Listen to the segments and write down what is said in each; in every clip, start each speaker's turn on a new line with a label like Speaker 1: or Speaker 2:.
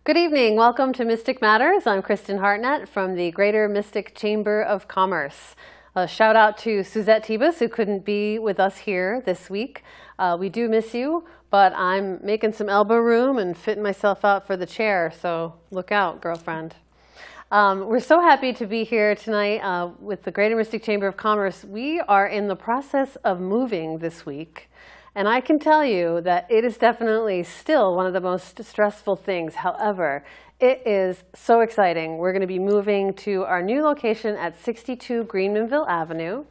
Speaker 1: Good evening. Welcome to Mystic Matters. I'm Kristen Hartnett from the Greater Mystic Chamber of Commerce. A shout out to Suzette Tebus, who couldn't be with us here this week. We do miss you, but I'm making some elbow room and fitting myself out for the chair, so look out, girlfriend. We're so happy to be here tonight with the Greater Mystic Chamber of Commerce. We are in the process of moving this week, and I can tell you that it is definitely still one of the most stressful things. However, it is so exciting. We're going to be moving to our new location at 62 Greenmanville Avenue.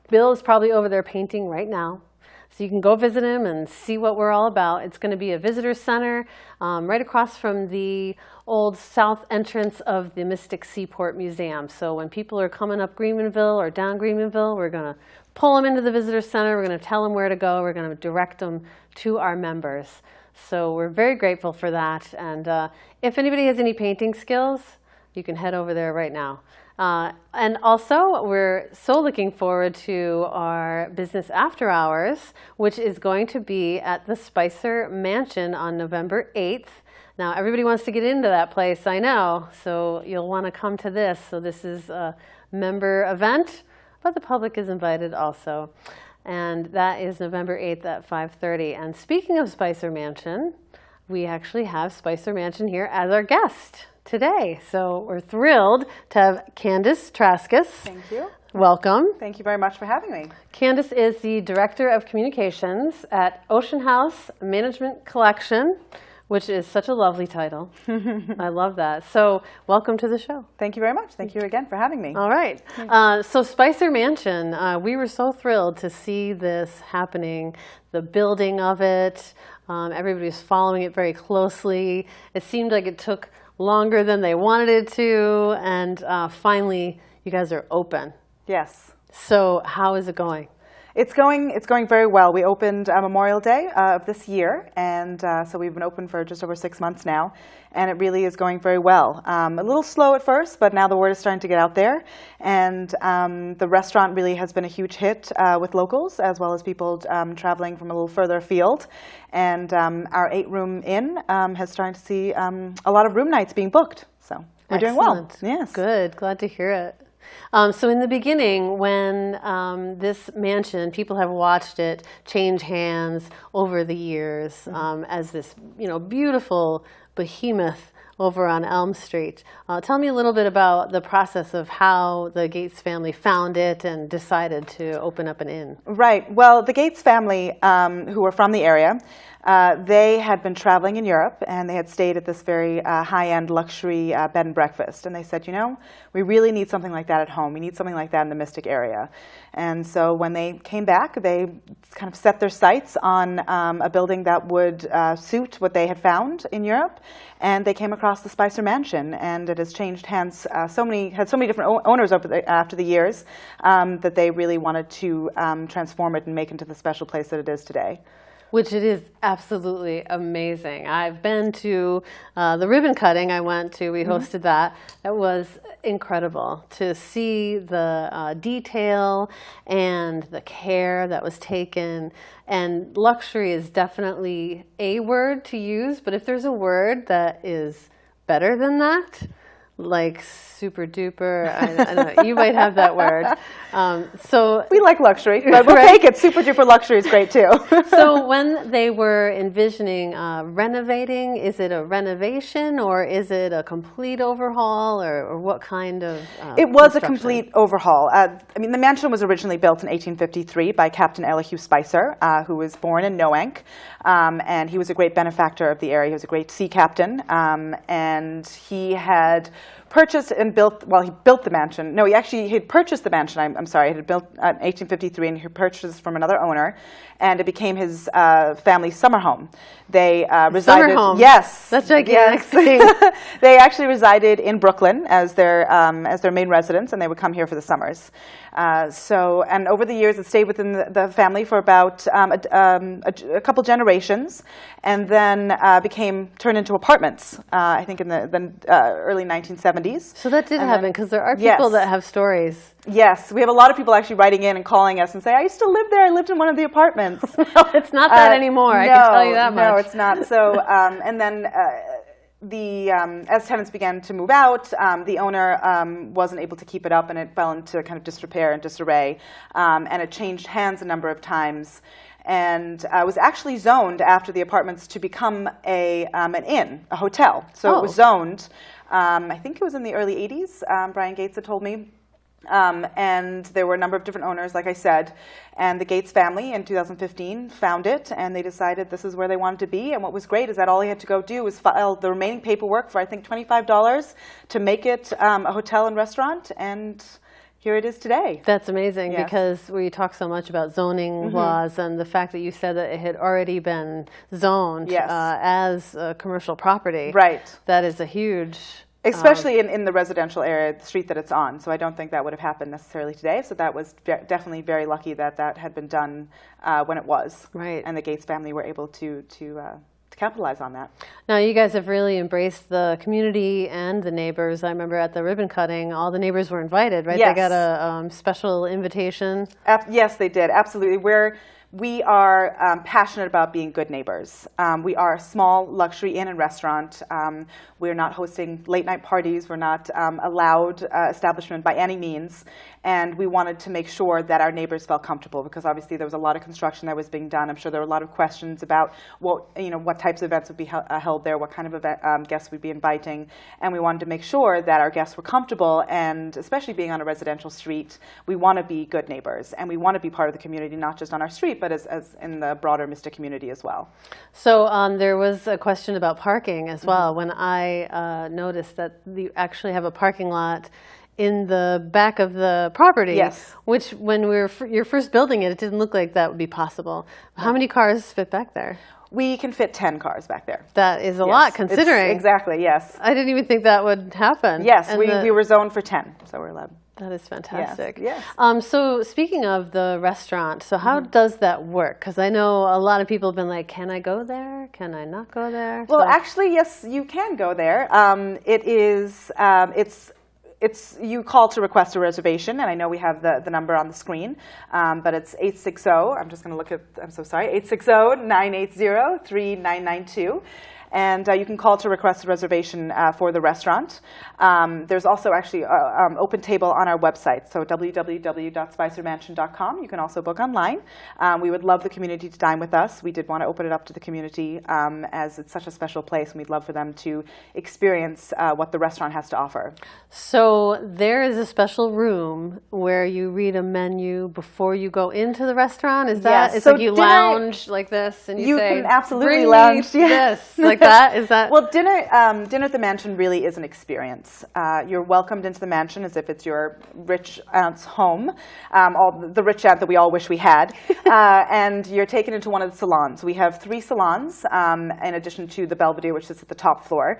Speaker 1: Bill is probably over there painting right now. So you can go visit him and see what we're all about. It's going to be a visitor center right across from the old south entrance of the Mystic Seaport Museum. So when people are coming up Greenmanville or down Greenmanville, we're going to pull them into the visitor center. We're going to tell them where to go. We're going to direct them to our members. So we're very grateful for that. And if anybody has any painting skills, you can head over there right now. And also, we're so looking forward to our business after hours, which is going to be at the Spicer Mansion on November 8th. Now, everybody wants to get into that place, I know, so you'll want to come to this. So this is a member event, but the public is invited also. And that is November 8th at 5:30. And speaking of Spicer Mansion, we actually have Spicer Mansion here as our guest today. So we're thrilled to have Candace Traskus.
Speaker 2: Thank you.
Speaker 1: Welcome.
Speaker 2: Thank you very much for having me.
Speaker 1: Candace is the Director of Communications at Ocean House Management Collection, which is such a lovely title. I love that. So welcome to the show.
Speaker 2: Thank you very much. Thank you again for having me.
Speaker 1: All right. So Spicer Mansion, we were so thrilled to see this happening, the building of it. Everybody was following it very closely. It seemed like it took longer than they wanted it to, and finally you guys are open.
Speaker 2: Yes.
Speaker 1: So how is it going?
Speaker 2: It's going very well. We opened Memorial Day of this year, and so we've been open for just over 6 months now, and it really is going very well. A little slow at first, but now the word is starting to get out there, and the restaurant really has been a huge hit with locals as well as people traveling from a little further afield. And our 8-room inn has started to see a lot of room nights being booked. So we're doing well. Yes.
Speaker 1: Good. Glad to hear it. So in the beginning, when this mansion, people have watched it change hands over the years as this, beautiful behemoth over on Elm Street. Tell me a little bit about the process of how the Gates family found it and decided to open up an inn.
Speaker 2: Right. Well, the Gates family, who are from the area, they had been traveling in Europe, and they had stayed at this very high-end luxury bed and breakfast. And they said, we really need something like that at home. We need something like that in the Mystic area. And so when they came back, they kind of set their sights on a building that would suit what they had found in Europe. And they came across the Spicer Mansion, and it has changed hands. Had so many different owners after the years that they really wanted to transform it and make it into the special place that it is today.
Speaker 1: Which it is absolutely amazing. I've been to the ribbon cutting I went to. We hosted that. That was incredible to see the detail and the care that was taken. And luxury is definitely a word to use, but if there's a word that is better than that, like super duper, I don't know, you might have that word. So
Speaker 2: we like luxury, but we'll take it. Super duper luxury is great too.
Speaker 1: So when they were envisioning renovating, is it a renovation or is it a complete overhaul, or what kind of
Speaker 2: It was a complete overhaul. The mansion was originally built in 1853 by Captain Elihu Spicer, who was born in Noank, and he was a great benefactor of the area. He was a great sea captain, and he had purchased and built, he built the mansion. No, he had purchased the mansion, I'm sorry, he had built in 1853, and he purchased from another owner, and it became his family summer home. They resided.
Speaker 1: Summer home.
Speaker 2: Yes.
Speaker 1: That's gigantic.
Speaker 2: Yes. They actually resided in Brooklyn as their main residence, and they would come here for the summers. And over the years, it stayed within the family for about a couple generations, and then turned into apartments, I think in the early 1970s.
Speaker 1: So that did happen, because there are people that have stories.
Speaker 2: Yes, we have a lot of people actually writing in and calling us and say, I used to live there. I lived in one of the apartments.
Speaker 1: Well, it's not that anymore. I can tell you that much.
Speaker 2: No, it's not. So, and then as tenants began to move out, the owner wasn't able to keep it up, and it fell into kind of disrepair and disarray, and it changed hands a number of times, and was actually zoned after the apartments to become an inn, a hotel. So it was zoned. I think it was in the early 80s. Brian Gates had told me. And there were a number of different owners, like I said, and the Gates family in 2015 found it, and they decided this is where they wanted to be. And what was great is that all they had to go do was file the remaining paperwork for, I think, $25 to make it a hotel and restaurant, and here it is today.
Speaker 1: That's amazing,
Speaker 2: Yes.
Speaker 1: because we talk so much about zoning laws, and the fact that you said that it had already been zoned
Speaker 2: Yes.
Speaker 1: as a commercial property.
Speaker 2: Right.
Speaker 1: That is a huge...
Speaker 2: Especially in the residential area, the street that it's on. So I don't think that would have happened necessarily today. So that was definitely very lucky that that had been done when it was.
Speaker 1: Right.
Speaker 2: And the Gates family were able to capitalize on that.
Speaker 1: Now, you guys have really embraced the community and the neighbors. I remember at the ribbon cutting, all the neighbors were invited, right?
Speaker 2: Yes.
Speaker 1: They got a special invitation.
Speaker 2: Yes, they did. Absolutely. We are passionate about being good neighbors. We are a small luxury inn and restaurant. We're not hosting late night parties. We're not a loud establishment by any means. And we wanted to make sure that our neighbors felt comfortable, because obviously there was a lot of construction that was being done. I'm sure there were a lot of questions about what types of events would be held there, what kind of guests we'd be inviting. And we wanted to make sure that our guests were comfortable, and especially being on a residential street, we want to be good neighbors, and we want to be part of the community, not just on our street, but as in the broader Mystic community as well.
Speaker 1: So there was a question about parking as well, when I noticed that you actually have a parking lot in the back of the property.
Speaker 2: Yes.
Speaker 1: Which, when you're first building it, it didn't look like that would be possible. How many cars fit back there?
Speaker 2: We can fit 10 cars back there.
Speaker 1: That is a
Speaker 2: Yes.
Speaker 1: lot, considering.
Speaker 2: Exactly, yes.
Speaker 1: I didn't even think that would happen.
Speaker 2: Yes,
Speaker 1: And
Speaker 2: we were zoned for 10, so we're allowed.
Speaker 1: That is fantastic.
Speaker 2: Yes.
Speaker 1: So speaking of the restaurant, so how does that work? Because I know a lot of people have been like, can I go there? Can I not go there?
Speaker 2: Well,
Speaker 1: So-
Speaker 2: actually, yes, you can go there. You call to request a reservation, and I know we have the number on the screen, but it's 860, I'm just going to look at, I'm so sorry, 860-980-3992. And you can call to request a reservation for the restaurant. There's also actually an open table on our website, so www.spicermansion.com. You can also book online. We would love the community to dine with us. We did want to open it up to the community as it's such a special place, and we'd love for them to experience what the restaurant has to offer.
Speaker 1: So there is a special room where you read a menu before you go into the restaurant? Is that,
Speaker 2: Yes.
Speaker 1: it's
Speaker 2: So
Speaker 1: like you
Speaker 2: dinner-
Speaker 1: lounge like this and you say,
Speaker 2: can absolutely
Speaker 1: "Bring
Speaker 2: lounge,
Speaker 1: me
Speaker 2: yeah.
Speaker 1: this," like that? Is that?
Speaker 2: Well, dinner at the mansion really is an experience. You're welcomed into the mansion as if it's your rich aunt's home, the rich aunt that we all wish we had, and you're taken into one of the salons. We have 3 salons, in addition to the Belvedere, which sits at the top floor,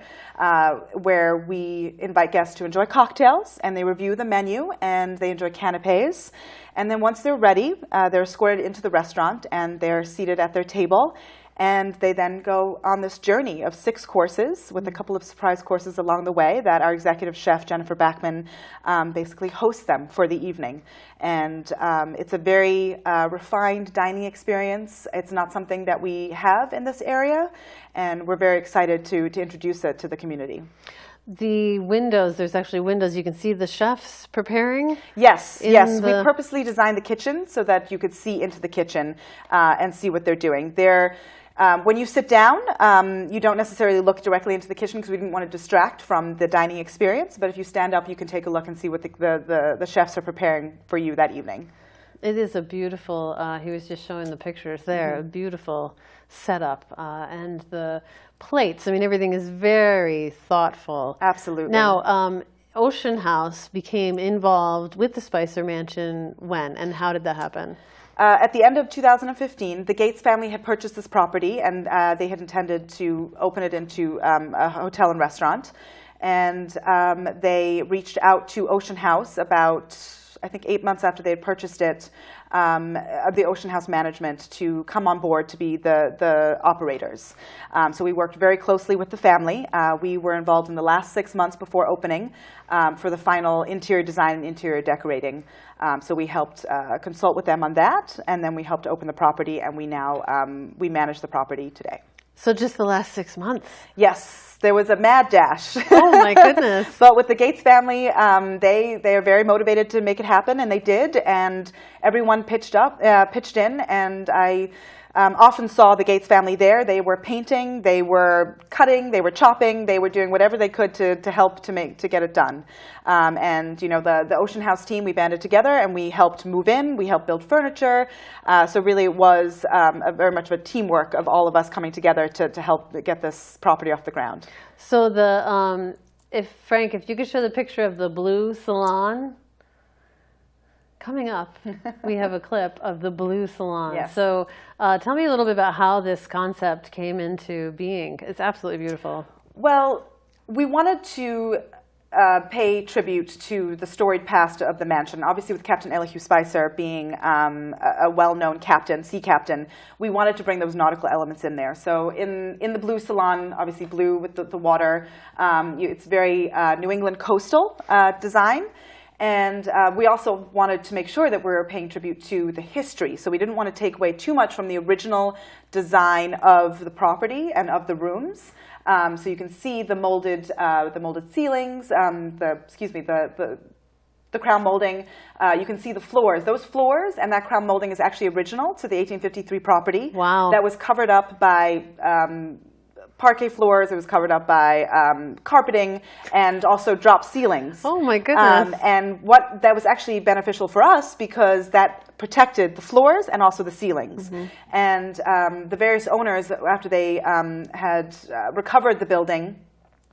Speaker 2: where we invite guests to enjoy cocktails, and they review the menu, and they enjoy canapes. And then once they're ready, they're escorted into the restaurant, and they're seated at their table. And they then go on this journey of 6 courses with a couple of surprise courses along the way that our executive chef, Jennifer Backman, basically hosts them for the evening. And it's a very refined dining experience. It's not something that we have in this area, and we're very excited to introduce it to the community.
Speaker 1: The windows, there's actually windows. You can see the chefs preparing?
Speaker 2: Yes, yes.
Speaker 1: the-
Speaker 2: We purposely designed the kitchen so that you could see into the kitchen and see what they're doing. When you sit down, you don't necessarily look directly into the kitchen because we didn't want to distract from the dining experience. But if you stand up, you can take a look and see what the chefs are preparing for you that evening.
Speaker 1: It is a beautiful, he was just showing the pictures there, a beautiful setup. And the plates, I mean, everything is very thoughtful.
Speaker 2: Absolutely.
Speaker 1: Now, Ocean House became involved with the Spicer Mansion when, and how did that happen?
Speaker 2: At the end of 2015, the Gates family had purchased this property, and they had intended to open it into a hotel and restaurant. And they reached out to Ocean House about, I think, 8 months after they had purchased it, the Ocean House management to come on board to be the operators. So we worked very closely with the family. We were involved in the last 6 months before opening for the final interior design and interior decorating. So we helped consult with them on that, and then we helped open the property, and we now we manage the property today.
Speaker 1: So just the last 6 months.
Speaker 2: Yes, there was a mad dash.
Speaker 1: Oh my goodness.
Speaker 2: But with the Gates family, they are very motivated to make it happen, and they did. And everyone pitched in, and I often saw the Gates family there. They were painting, they were cutting, they were chopping, they were doing whatever they could to help to get it done. And you know, the Ocean House team, we banded together and we helped move in, we helped build furniture. So really it was very much of a teamwork of all of us coming together to help get this property off the ground.
Speaker 1: So Frank, if you could show the picture of the blue salon. Coming up, we have a clip of the blue salon.
Speaker 2: Yes.
Speaker 1: So tell me a little bit about how this concept came into being. It's absolutely beautiful.
Speaker 2: Well, we wanted to pay tribute to the storied past of the mansion. Obviously, with Captain Elihu Spicer being a well-known sea captain, we wanted to bring those nautical elements in there. So in the blue salon, obviously blue with the water, it's very New England coastal design. And we also wanted to make sure that we were paying tribute to the history. So we didn't want to take away too much from the original design of the property and of the rooms. So you can see the molded ceilings, the crown molding. You can see the floors. Those floors and that crown molding is actually original to the 1853 property.
Speaker 1: Wow.
Speaker 2: That was covered up by parquet floors. It was covered up by carpeting and also drop ceilings.
Speaker 1: Oh my goodness.
Speaker 2: And that was actually beneficial for us because that protected the floors and also the ceilings. Mm-hmm. And the various owners, after they had recovered the building,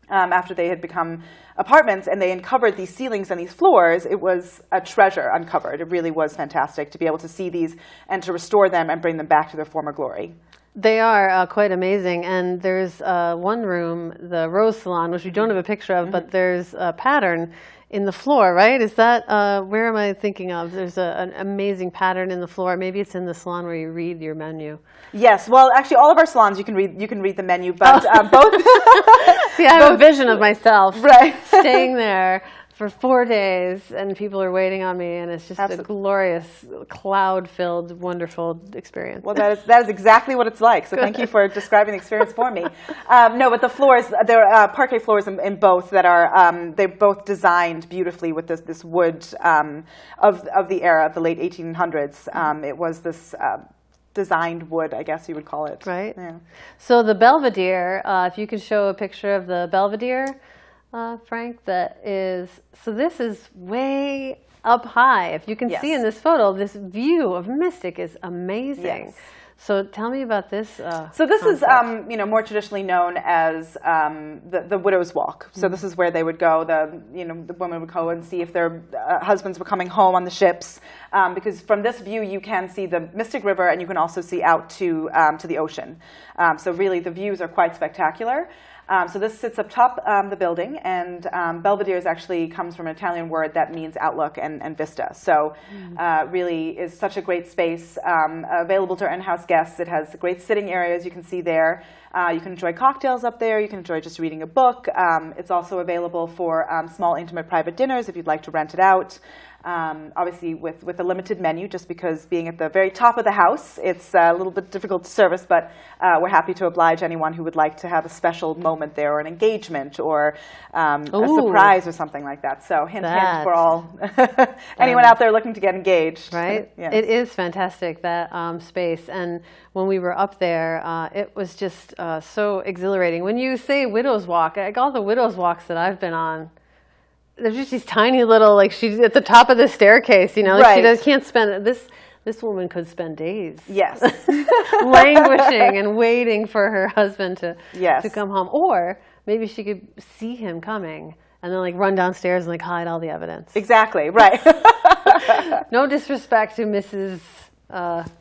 Speaker 2: after they had become apartments and they uncovered these ceilings and these floors, it was a treasure uncovered. It really was fantastic to be able to see these and to restore them and bring them back to their former glory.
Speaker 1: They are quite amazing, and there's one room, the Rose Salon, which we don't have a picture of, but there's a pattern in the floor, right? Is that, where am I thinking of? There's an amazing pattern in the floor. Maybe it's in the salon where you read your menu.
Speaker 2: Yes, well, actually, all of our salons you can read the menu, but both.
Speaker 1: See, I have a vision of myself
Speaker 2: right.
Speaker 1: staying there for 4 days, and people are waiting on me, and it's just a glorious, cloud-filled, wonderful experience.
Speaker 2: Well, that is exactly what it's like. So thank you for describing the experience for me. No, but the floors, there are parquet floors in both that are they're both designed beautifully with this wood of the era of the late 1800s. It was this. Designed wood, I guess you would call it.
Speaker 1: Right.
Speaker 2: Yeah.
Speaker 1: So the Belvedere, if you could show a picture of the Belvedere, Frank, so this is way up high. If you can see in this photo, this view of Mystic is amazing. Yes. So tell me about this.
Speaker 2: So this is, more traditionally known as the Widow's Walk. So this is where they would go. The women would go and see if their husbands were coming home on the ships, because from this view you can see the Mystic River and you can also see out to the ocean. So really the views are quite spectacular. So this sits up top the building, and Belvedere actually comes from an Italian word that means outlook and vista. So really is such a great space available to our in-house guests. It has great sitting areas you can see there. You can enjoy cocktails up there. You can enjoy just reading a book. It's also available for small, intimate, private dinners if you'd like to rent it out. Obviously with a limited menu, just because being at the very top of the house, it's a little bit difficult to service, but we're happy to oblige anyone who would like to have a special moment there, or an engagement, or a surprise or something like that. So hint for all anyone out there looking to get engaged.
Speaker 1: Right? Yes. It is fantastic, that space. And when we were up there, it was just so exhilarating. When you say Widow's Walk, like all the Widow's Walks that I've been on, there's just these tiny little, like she's at the top of the staircase, like she can't spend, this woman could spend days.
Speaker 2: Yes.
Speaker 1: Languishing and waiting for her husband to come home. Or maybe she could see him coming and then like run downstairs and like hide all the evidence.
Speaker 2: Exactly, right.
Speaker 1: No disrespect to Mrs.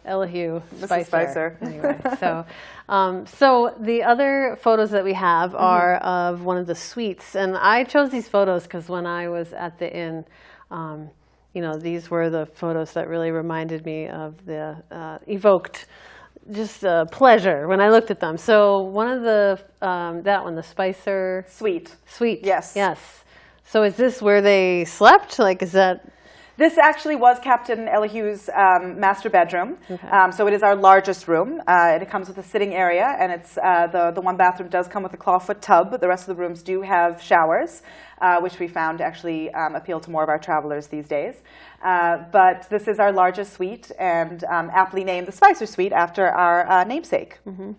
Speaker 1: Elihu
Speaker 2: Spicer.
Speaker 1: Anyway, so the other photos that we have are of one of the suites, and I chose these photos because when I was at the inn, these were the photos that really reminded me of evoked just pleasure when I looked at them. So one of the the Spicer
Speaker 2: suite.
Speaker 1: Suite.
Speaker 2: Yes.
Speaker 1: Yes. So is this where they slept? Like, is that?
Speaker 2: This actually was Captain Elihu's master bedroom.
Speaker 1: Okay.
Speaker 2: So it is our largest room. It comes with a sitting area, and it's the one bathroom does come with a clawfoot tub. The rest of the rooms do have showers, which we found actually appeal to more of our travelers these days. But this is our largest suite, and aptly named the Spicer Suite after our namesake.
Speaker 1: Mm-hmm.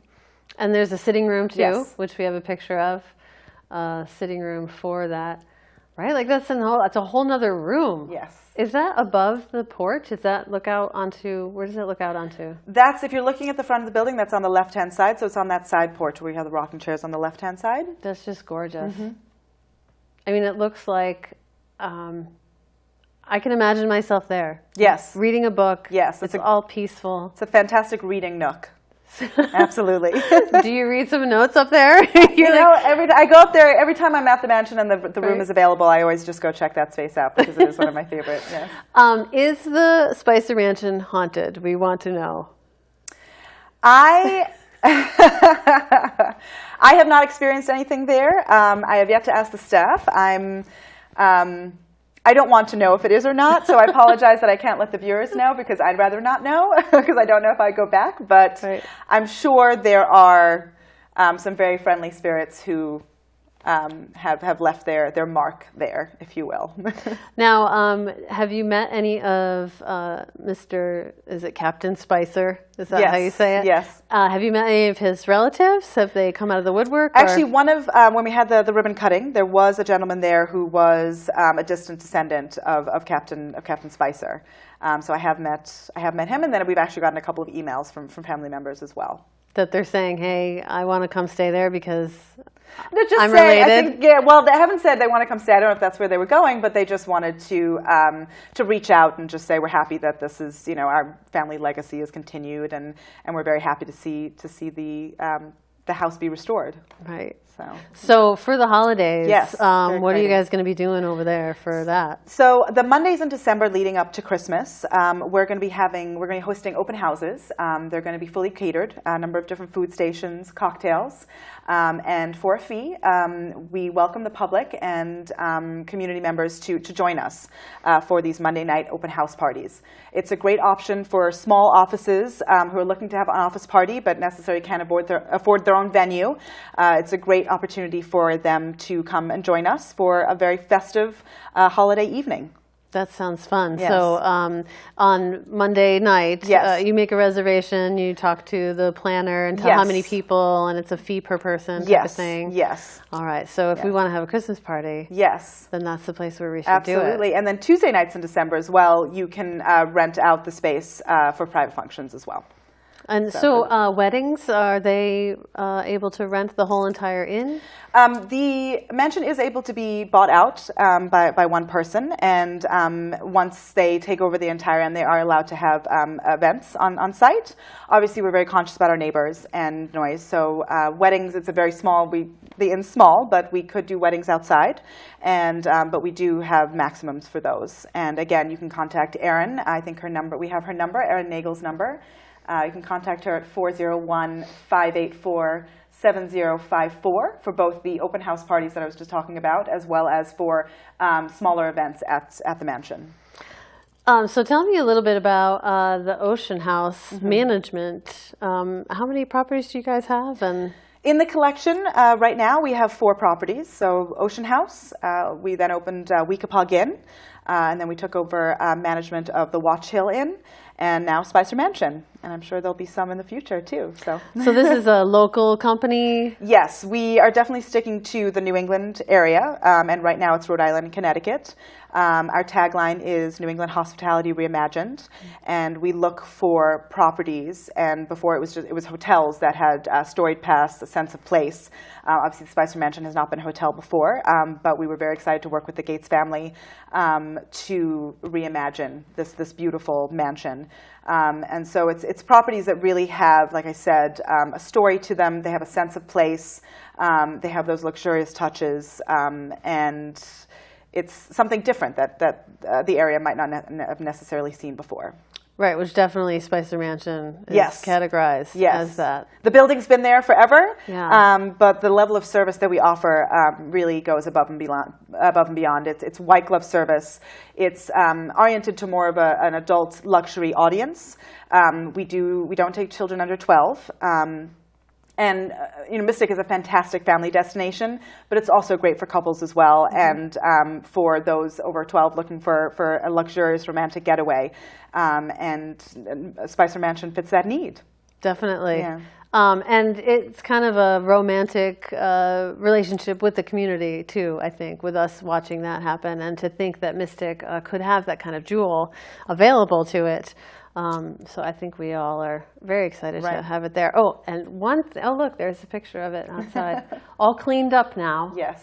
Speaker 1: And there's a sitting room too,
Speaker 2: Yes.
Speaker 1: which we have a picture of. Sitting room for that, right? Like that's a whole nother room.
Speaker 2: Yes.
Speaker 1: Is that above the porch? Does that look out onto, where does it look out onto?
Speaker 2: That's, if you're looking at the front of the building, that's on the left-hand side. So it's on that side porch where we have the rocking chairs on the left-hand side.
Speaker 1: That's just gorgeous.
Speaker 2: Mm-hmm.
Speaker 1: I mean, it looks like, I can imagine myself there.
Speaker 2: Yes.
Speaker 1: Reading a book.
Speaker 2: Yes.
Speaker 1: It's all peaceful.
Speaker 2: It's a fantastic reading nook. Absolutely.
Speaker 1: Do you read some notes up there?
Speaker 2: I go up there every time I'm at the mansion and the room
Speaker 1: Right.
Speaker 2: is available. I always just go check that space out because it is one of my favorite. Yes.
Speaker 1: Is the Spicer Mansion haunted? We want to know.
Speaker 2: I have not experienced anything there. I have yet to ask the staff. I don't want to know if it is or not, so I apologize that I can't let the viewers know because I'd rather not know because I don't know if I go back. But
Speaker 1: Right.
Speaker 2: I'm sure there are some very friendly spirits who have left their mark there, if you will.
Speaker 1: Now, have you met any of Mr. Is it Captain Spicer? Is that how you say it?
Speaker 2: Yes.
Speaker 1: Have you met any of his relatives? Have they come out of the woodwork?
Speaker 2: Actually, one of when we had the ribbon cutting, there was a gentleman there who was a distant descendant of Captain Spicer. So I have met him, and then we've actually gotten a couple of emails from family members as well.
Speaker 1: that they're saying, hey, I want to come stay there because
Speaker 2: They're just
Speaker 1: I'm
Speaker 2: saying,
Speaker 1: related?
Speaker 2: I think, yeah, well, they haven't said they want to come stay. I don't know if that's where they were going, but they just wanted to reach out and just say we're happy that this is, our family legacy is continued, and we're very happy to see the house be restored.
Speaker 1: Right.
Speaker 2: So
Speaker 1: for the holidays,
Speaker 2: Yes, very
Speaker 1: what are you
Speaker 2: exciting.
Speaker 1: guys going to be doing over there for that?
Speaker 2: So the Mondays in December leading up to Christmas, we're going to be hosting open houses. They're going to be fully catered, a number of different food stations, cocktails, and for a fee, we welcome the public and community members to join us for these Monday night open house parties. It's a great option for small offices who are looking to have an office party but necessarily can't afford their own venue. It's a great opportunity for them to come and join us for a very festive holiday evening.
Speaker 1: That sounds fun.
Speaker 2: Yes.
Speaker 1: So on Monday night,
Speaker 2: Yes.
Speaker 1: you make a reservation, you talk to the planner and tell how
Speaker 2: Yes.
Speaker 1: many people, and it's a fee per person type of thing.
Speaker 2: Yes.
Speaker 1: All right. So if we
Speaker 2: Yeah.
Speaker 1: want to have a Christmas party,
Speaker 2: Yes.
Speaker 1: then that's the place where we should do it.
Speaker 2: Absolutely. And then Tuesday nights in December as well, you can rent out the space for private functions as well.
Speaker 1: And so weddings, are they able to rent the whole entire inn?
Speaker 2: The mansion is able to be bought out by one person, and once they take over the entire inn, they are allowed to have events on site. Obviously, we're very conscious about our neighbors and noise, so weddings, it's a very small, the inn's small, but we could do weddings outside, and but we do have maximums for those. And again, you can contact Erin. I think we have her number, Erin Nagel's number. You can contact her at 401-584-7054 for both the open house parties that I was just talking about, as well as for smaller events at the mansion.
Speaker 1: So tell me a little bit about the Ocean House management. How many properties do you guys have? And
Speaker 2: In the collection, right now, we have 4 properties. So Ocean House, we then opened Weekapaug Inn, and then we took over management of the Watch Hill Inn, and now Spicer Mansion. And I'm sure there'll be some in the future, too. So
Speaker 1: this is a local company?
Speaker 2: Yes, we are definitely sticking to the New England area, and right now it's Rhode Island and Connecticut. Our tagline is New England Hospitality Reimagined, and we look for properties, and before it was hotels that had storied past, a sense of place. Obviously, the Spicer Mansion has not been a hotel before, but we were very excited to work with the Gates family to reimagine this beautiful mansion. And so it's properties that really have, like I said, a story to them. They have a sense of place. They have those luxurious touches, and it's something different that the area might not have necessarily seen before.
Speaker 1: Right, which definitely Spicer Mansion is
Speaker 2: Yes.
Speaker 1: categorized
Speaker 2: Yes.
Speaker 1: as that.
Speaker 2: The building's been there forever,
Speaker 1: Yeah.
Speaker 2: but the level of service that we offer really goes above and beyond. It's white glove service. It's oriented to more of an adult luxury audience. We don't take children under 12. And Mystic is a fantastic family destination, but it's also great for couples as well, and for those over 12 looking for a luxurious romantic getaway. And Spicer Mansion fits that need.
Speaker 1: Definitely.
Speaker 2: Yeah.
Speaker 1: And it's kind of a romantic relationship with the community, too, I think, with us watching that happen. And to think that Mystic could have that kind of jewel available to it. So I think we all are very excited to have it there. Oh, and look, there's a picture of it outside. All cleaned up now.
Speaker 2: Yes.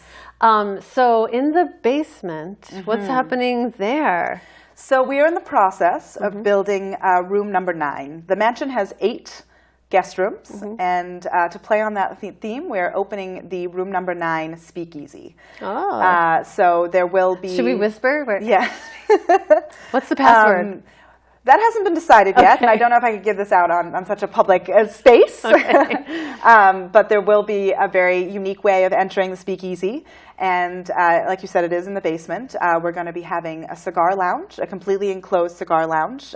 Speaker 1: So in the basement, what's happening there?
Speaker 2: So we are in the process of building room number 9. The mansion has 8 guest rooms, and to play on that theme, we're opening the room number 9 speakeasy.
Speaker 1: Oh.
Speaker 2: So there will be...
Speaker 1: Should we whisper?
Speaker 2: Yes.
Speaker 1: What's the password?
Speaker 2: That hasn't been decided yet, and I don't know if I could give this out on such a public space.
Speaker 1: Okay.
Speaker 2: But there will be a very unique way of entering the speakeasy. And like you said, it is in the basement. We're going to be having a cigar lounge, a completely enclosed cigar lounge,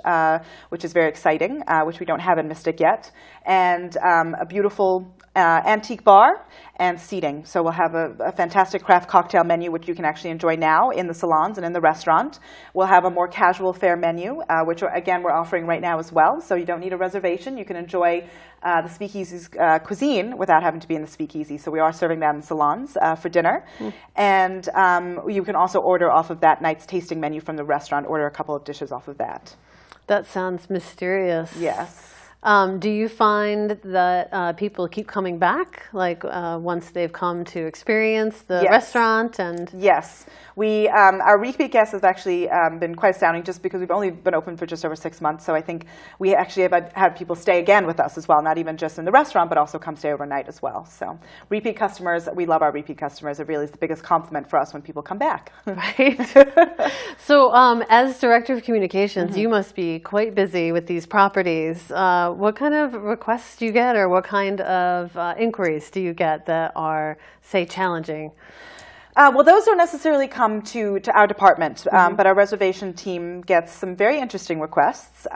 Speaker 2: which is very exciting, which we don't have in Mystic yet, and a beautiful antique bar and seating. So we'll have a fantastic craft cocktail menu, which you can actually enjoy now in the salons and in the restaurant. We'll have a more casual fare menu, which again we're offering right now as well. So you don't need a reservation. You can enjoy the speakeasy's cuisine without having to be in the speakeasy. So we are serving that in salons for dinner. And you can also order off of that night's tasting menu from the restaurant, order a couple of dishes off of that.
Speaker 1: That sounds mysterious.
Speaker 2: Yes.
Speaker 1: Do you find that people keep coming back, like once they've come to experience the restaurant? And
Speaker 2: yes, our repeat guests have actually been quite astounding, just because we've only been open for just over 6 months. So I think we actually have had people stay again with us as well, not even just in the restaurant, but also come stay overnight as well. So repeat customers, we love our repeat customers. It really is the biggest compliment for us when people come back.
Speaker 1: Right. So as Director of Communications, you must be quite busy with these properties. What kind of requests do you get, or what kind of inquiries do you get that are, say, challenging?
Speaker 2: Well, those don't necessarily come to our department, but our reservation team gets some very interesting requests.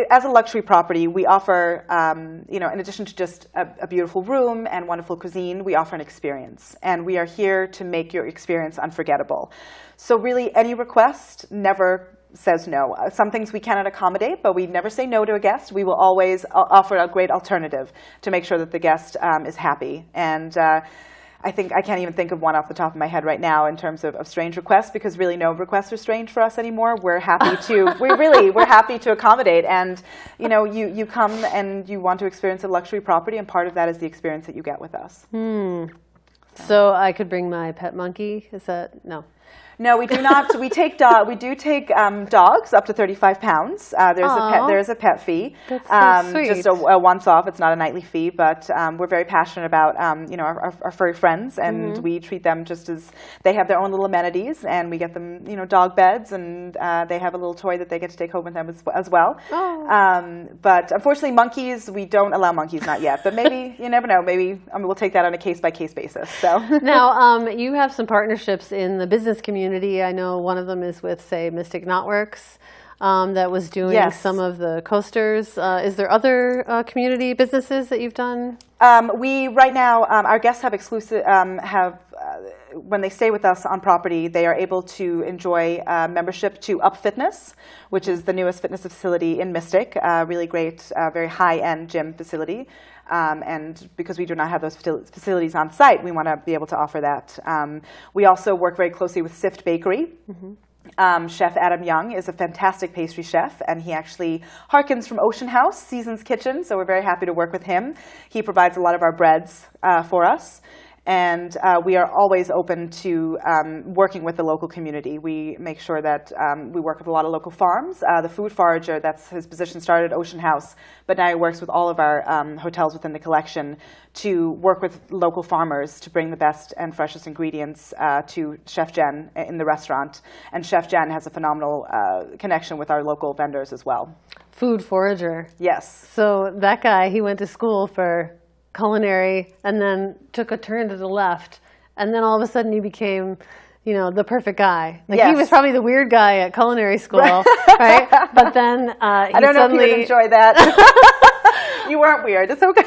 Speaker 2: As a luxury property, we offer, in addition to just a beautiful room and wonderful cuisine, we offer an experience. And we are here to make your experience unforgettable. So really, any request never says no. Some things we cannot accommodate, but we never say no to a guest. We will always offer a great alternative to make sure that the guest is happy. And I think I can't even think of one off the top of my head right now in terms of strange requests, because really no requests are strange for us anymore. We're happy to we're happy to accommodate. And you come and you want to experience a luxury property, and part of that is the experience that you get with us.
Speaker 1: So I could bring my pet monkey? Is that no?
Speaker 2: No, we do not. We do take dogs up to 35 pounds. There's a pet fee.
Speaker 1: That's so sweet.
Speaker 2: Just a once-off. It's not a nightly fee, but we're very passionate about our furry friends, and we treat them just as they have their own little amenities, and we get them dog beds, and they have a little toy that they get to take home with them as well.
Speaker 1: Oh.
Speaker 2: But unfortunately, monkeys, we don't allow monkeys, not yet. But maybe you never know. Maybe we'll take that on a case-by-case basis. So
Speaker 1: now you have some partnerships in the business community. I know one of them is with, say, Mystic Knotworks, that was doing some of the coasters. Is there other community businesses that you've done?
Speaker 2: We right now, our guests have exclusive when they stay with us on property, they are able to enjoy membership to Up Fitness, which is the newest fitness facility in Mystic. Really great, very high-end gym facility. And because we do not have those facilities on site, we want to be able to offer that. We also work very closely with Sift Bakery. Chef Adam Young is a fantastic pastry chef, and he actually harkens from Ocean House, Season's Kitchen, so we're very happy to work with him. He provides a lot of our breads for us. And we are always open to working with the local community. We make sure that we work with a lot of local farms. The food forager, that's his position, started at Ocean House, but now he works with all of our hotels within the collection to work with local farmers to bring the best and freshest ingredients to Chef Jen in the restaurant. And Chef Jen has a phenomenal connection with our local vendors as well.
Speaker 1: Food forager.
Speaker 2: Yes.
Speaker 1: So that guy, he went to school for culinary and then took a turn to the left, and then all of a sudden he became, you know, the perfect guy. Like,
Speaker 2: yes.
Speaker 1: He was probably the weird guy at culinary school, right? But then
Speaker 2: I don't know if you would enjoy that. You weren't weird. It's okay.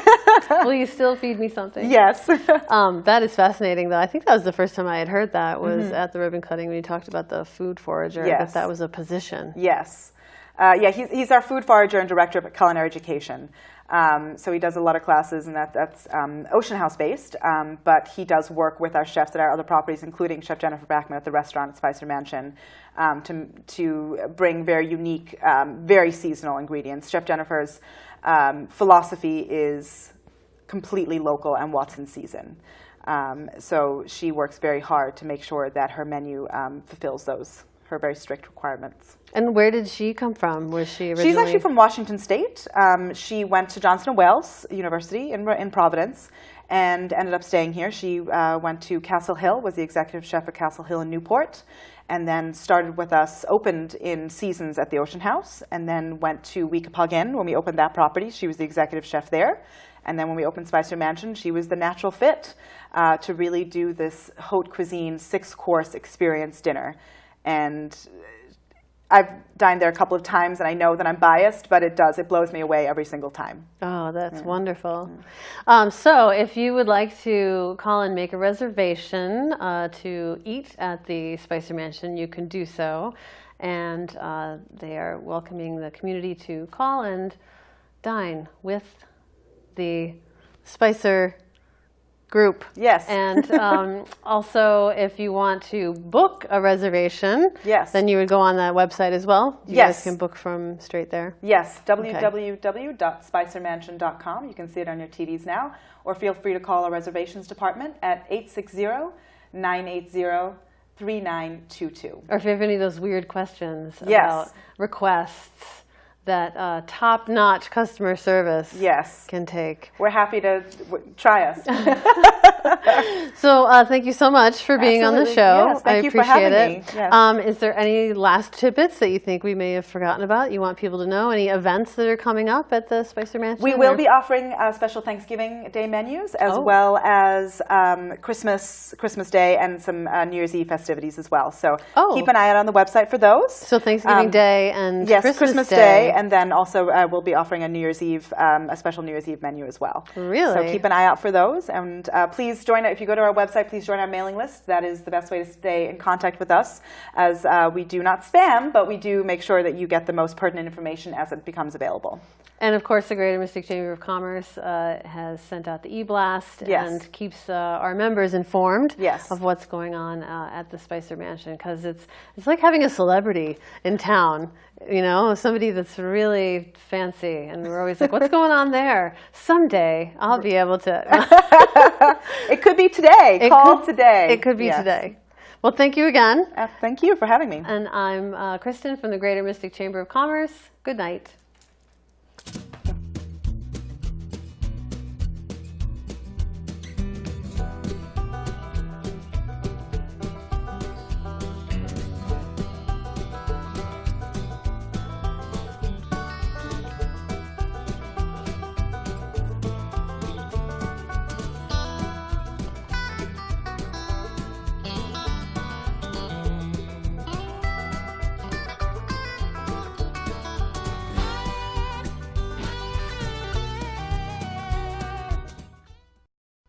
Speaker 1: Will you still feed me something?
Speaker 2: Yes.
Speaker 1: That is fascinating, though. I think that was the first time I had heard that was at the ribbon cutting when you talked about the food forager.
Speaker 2: Yes.
Speaker 1: That was a position.
Speaker 2: Yes. Yeah, he's our food forager and director of culinary education. So he does a lot of classes, and that's Ocean House based, but he does work with our chefs at our other properties, including Chef Jennifer Backman at the restaurant at Spicer Mansion, to bring very unique, very seasonal ingredients. Chef Jennifer's philosophy is completely local and what's in season. So she works very hard to make sure that her menu fulfills her very strict requirements.
Speaker 1: And where did she come from? Was she originally?
Speaker 2: She's actually from Washington State. She went to Johnson & Wales University in Providence and ended up staying here. She went to Castle Hill, was the executive chef at Castle Hill in Newport, and then started with us, opened in seasons at the Ocean House, and then went to Weekapaug Inn when we opened that property. She was the executive chef there. And then when we opened Spicer Mansion, she was the natural fit to really do this haute cuisine 6-course experience dinner. And I've dined there a couple of times, and I know that I'm biased, but it blows me away every single time.
Speaker 1: Oh, that's wonderful. So if you would like to call and make a reservation to eat at the Spicer Mansion, you can do so. And they are welcoming the community to call and dine with the Spicer group.
Speaker 2: Yes.
Speaker 1: And also, if you want to book a reservation,
Speaker 2: yes,
Speaker 1: then you would go on that website as well. You
Speaker 2: yes.
Speaker 1: guys can book from straight there.
Speaker 2: Yes, www.spicermansion.com. You can see it on your TVs now. Or feel free to call our reservations department at 860-980-3922.
Speaker 1: Or if you have any of those weird questions
Speaker 2: yes.
Speaker 1: about requests that top-notch customer service
Speaker 2: yes.
Speaker 1: can take.
Speaker 2: We're happy to try us.
Speaker 1: So thank you so much for being
Speaker 2: Absolutely.
Speaker 1: on the show.
Speaker 2: Yes, thank
Speaker 1: I
Speaker 2: you
Speaker 1: appreciate
Speaker 2: for having
Speaker 1: it.
Speaker 2: me. Yes.
Speaker 1: Is there any last tidbits that you think we may have forgotten about? You want people to know? Any events that are coming up at the Spicer Mansion?
Speaker 2: We will be offering special Thanksgiving Day menus, as well as Christmas Day and some New Year's Eve festivities as well. So keep an eye out on the website for those.
Speaker 1: So Thanksgiving Day and
Speaker 2: yes, Christmas Day, and then also we'll be offering a New Year's Eve, a special New Year's Eve menu as well.
Speaker 1: Really?
Speaker 2: So keep an eye out for those, and please join. If you go to our website, please join our mailing list. That is the best way to stay in contact with us, as we do not spam, but we do make sure that you get the most pertinent information as it becomes available.
Speaker 1: And of course, the Greater Mystic Chamber of Commerce has sent out the e-blast
Speaker 2: yes.
Speaker 1: and keeps our members informed
Speaker 2: yes.
Speaker 1: of what's going on at the Spicer Mansion, because it's like having a celebrity in town, you know, somebody that's really fancy, and we're always like, what's going on there? Someday I'll be able to.
Speaker 2: It could be today. Call today.
Speaker 1: It could be
Speaker 2: yes.
Speaker 1: today. Well, thank you again.
Speaker 2: Thank you for having me.
Speaker 1: And I'm Kristen from the Greater Mystic Chamber of Commerce. Good night.